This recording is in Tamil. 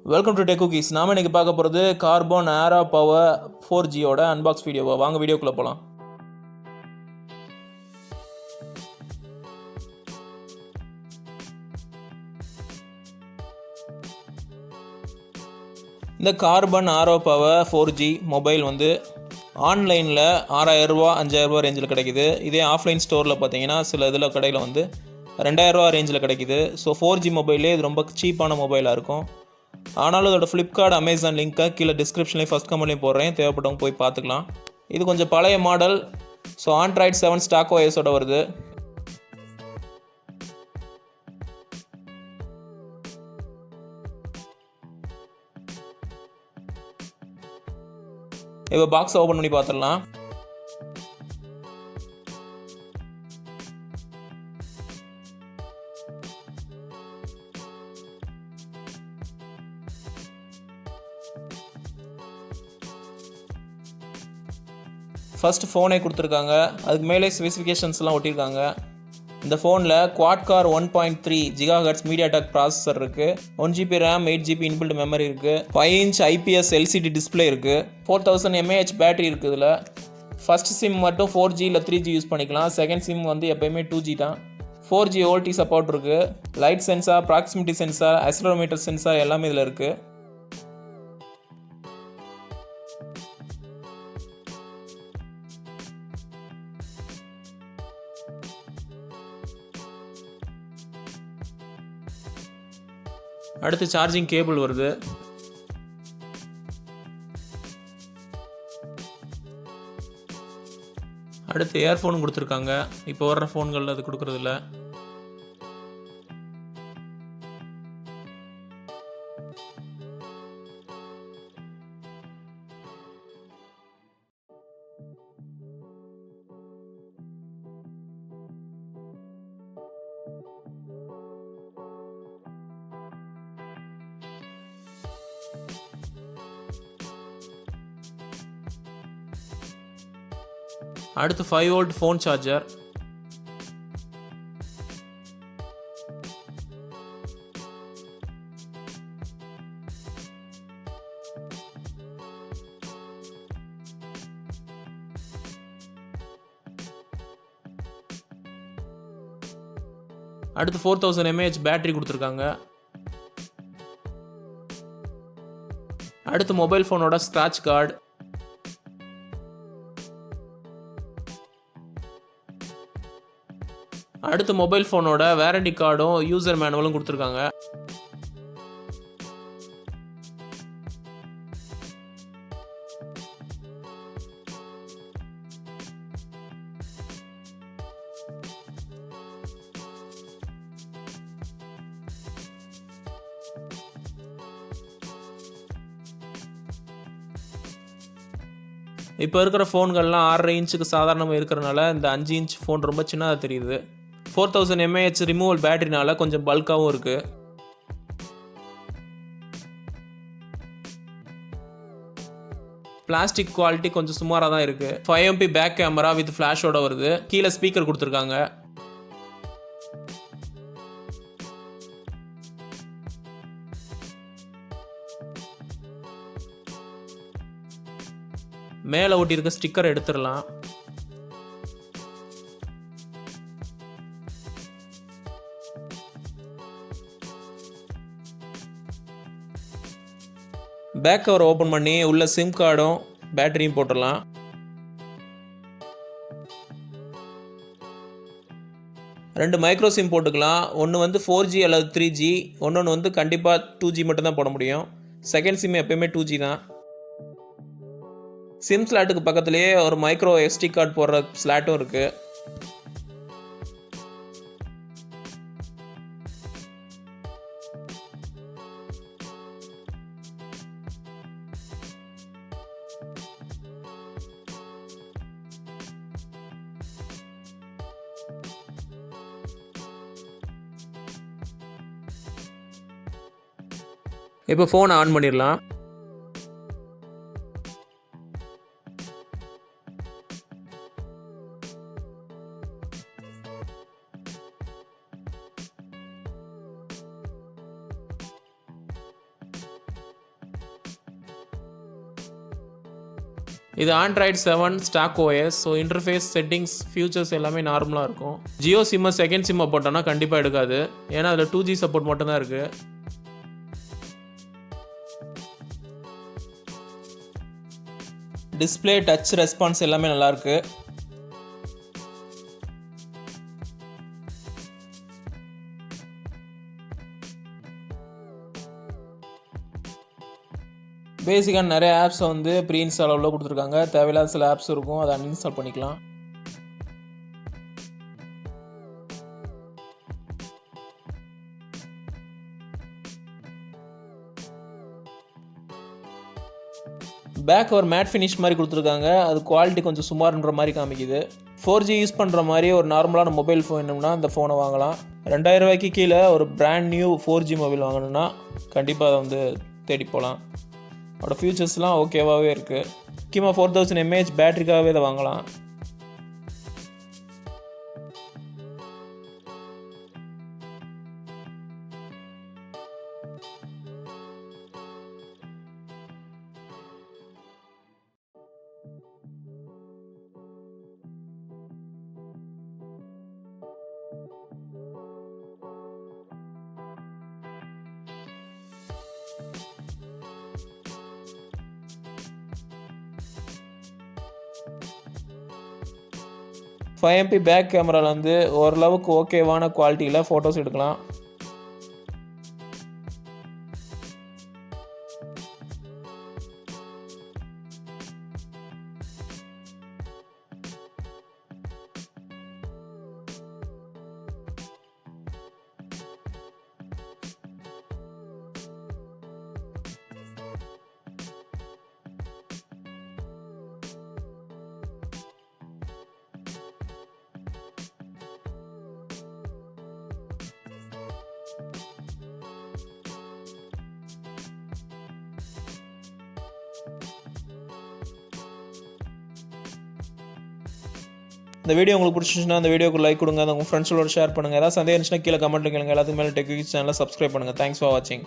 Welcome to tech cookies. நாம இன்னைக்கு பார்க்க போகிறது கார்பன் ஃஆர பவர 4Gயோட அன்பாக்ஸ் வீடியோவா. வாங்க வீடியோக்குள்ளே போகலாம். இந்த கார்பன் ஃஆர பவர 4G மொபைல் வந்து ஆன்லைனில் 6000 ரூபா 5000 ரூபா ரேஞ்சில் கிடைக்குது. இதே ஆஃப்லைன் ஸ்டோரில் பார்த்தீங்கன்னா சில இதில் கடையில் வந்து 2000 ரூபா ரேஞ்சில் கிடைக்குது. ஸோ 4G மொபைலே இது ரொம்ப சீப்பான மொபைலாக இருக்கும். ஆனாலும் இதோட ஃப்ளிப்கார்ட் அமேசான் லிங்க்கை கீழே டிஸ்கிரிப்ஷன்லேயும் ஃபஸ்ட் கமெண்ட்லேயும் போடுறேன், தேவைப்பட்டவங்க போய் பார்த்துக்கலாம். இது கொஞ்சம் பழைய மாடல். ஸோ ஆண்ட்ராய்ட் 7 ஸ்டாக் ஓஎஸோட வருது. இப்போ பாக்ஸ் ஓப்பன் பண்ணி பார்த்துடலாம். ஃபஸ்ட்டு ஃபோனே கொடுத்துருக்காங்க. அதுக்கு மேலே ஸ்பெசிஃபிகேஷன்ஸ்லாம் ஒட்டியிருக்காங்க. இந்த ஃபோனில் quad car 1.3 GHz MediaTek processor இருக்குது. 1GB RAM, 8GB inbuilt memory இருக்குது. 5 inch IPS LCD டிஸ்பிளே இருக்குது. 4000 mAh பேட்டரி இருக்குது. இதில் ஃபஸ்ட் சிம் மட்டும் 4G இல்லை 3G யூஸ் பண்ணிக்கலாம். செகண்ட் சிம் வந்து எப்போயுமே 2G தான். 4G OLT சப்போர்ட் இருக்குது. Light sensor, proximity sensor, accelerometer sensor எல்லாமே இதில் இருக்குது. அடுத்து சார்ஜிங் கேபிள் வருது. அடுத்து இயர்ஃபோன் கொடுத்துருக்காங்க. இப்போ வர்ற ஃபோன்களில் அது கொடுக்குறதில்ல. அடுத்து 5V ஃபோன் சார்ஜர். அடுத்து 4000 mAh பேட்டரி கொடுத்துருக்காங்க. அடுத்து மொபைல் ஃபோனோட ஸ்க்ராட்ச் கார்டு. அடுத்து மொபைல் ஃபோனோட வாரண்டி கார்டும் யூசர் மேனுவலும் கொடுத்துருக்காங்க. இப்போ இருக்கிற ஃபோன்கள்லாம் 6.5 இன்ச்சுக்கு சாதாரணமாக இருக்கிறனால இந்த 5 இன்ச் ஃபோன் ரொம்ப சின்னதாக தெரியுது. 4000 mAh ரிமூவல் பேட்டரினால கொஞ்சம் பல்காகவும் இருக்குது. பிளாஸ்டிக் குவாலிட்டி கொஞ்சம் சுமாராக தான் இருக்குது. 5MP பேக் கேமரா வித் ஃப்ளாஷோட வருது. கீழே ஸ்பீக்கர் கொடுத்துருக்காங்க. மேலே ஒட்டியிருக்க ஸ்டிக்கர் எடுத்துடலாம். பேக் கவர் ஓப்பன் பண்ணி உள்ள சிம் கார்டும் பேட்டரியும் போட்டுடலாம். ரெண்டு மைக்ரோ சிம் போட்டுக்கலாம். ஒன்று வந்து 4G அல்லது 3G, ஒன்று வந்து கண்டிப்பாக 2G மட்டும்தான் போட முடியும். செகண்ட் சிம் எப்பயுமே 2G தான். சிம் ஸ்லாட்டுக்கு பக்கத்துலேயே ஒரு மைக்ரோ SD கார்டு போடுற ஸ்லாட்டும் இருக்குது. இப்போ ஃபோனை ஆன் பண்ணிடலாம். இது Android 7 stock OS. So interface settings features எல்லாமே நார்மலாக இருக்கும். ஜியோ சிம்மை செகண்ட் சிம்மை போட்டோன்னா கண்டிப்பாக எடுக்காது, ஏன்னா அதில் 2G சப்போர்ட் மட்டும்தான் இருக்குது. டிஸ்பிளே டச் ரெஸ்பான்ஸ் எல்லாமே நல்லாயிருக்கு. பேசிக்காக நிறைய ஆப்ஸை வந்து ப்ரீ இன்ஸ்டால் உள்ள கொடுத்துருக்காங்க. தேவையில்லாத சில ஆப்ஸ் இருக்கும், அதை அன்இன்ஸ்டால் பண்ணிக்கலாம். பேக் ஒரு மேட் ஃபினிஷ் மாதிரி கொடுத்துருக்காங்க. அது குவாலிட்டி கொஞ்சம் சுமார்ன்ற மாதிரி காமிக்குது. 4G யூஸ் பண்ணுற மாதிரி ஒரு நார்மலான மொபைல் ஃபோன் வேணும்னா அந்த ஃபோனை வாங்கலாம். 2000 ரூபாய்க்கு கீழே ஒரு பிராண்ட் நியூ 4G மொபைல் வாங்கணும்னா கண்டிப்பாக அதை வந்து தேடி போகலாம். அதோட ஃபியூச்சர்ஸ்லாம் ஓகேவாகவே இருக்குது. முக்கியமாக 4000 mAh பேட்டரிக்காகவே இதை வாங்கலாம். MP பேக் கேமராவில் வந்து ஓரளவுக்கு ஓகேவான குவாலிட்டியில் ஃபோட்டோஸ் எடுக்கலாம். இந்த வீடியோ உங்களுக்கு பிடிச்சிருந்துச்சுன்னா அந்த வீடியோக்கு லைக் கொடுங்க, உங்கள் ஃப்ரெண்ட்ஸோட ஷேர் பண்ணுங்கள். ஏதாவது சந்தேகம் இருந்துச்சுன்னா கீழே கமெண்ட்டில் கேளுங்க. எல்லாத்துக்கு மேலே டெக் சேனலை சப்ஸ்கிரைப் பண்ணுங்கள். தேங்க்ஸ் ஃபார் வாட்சிங்.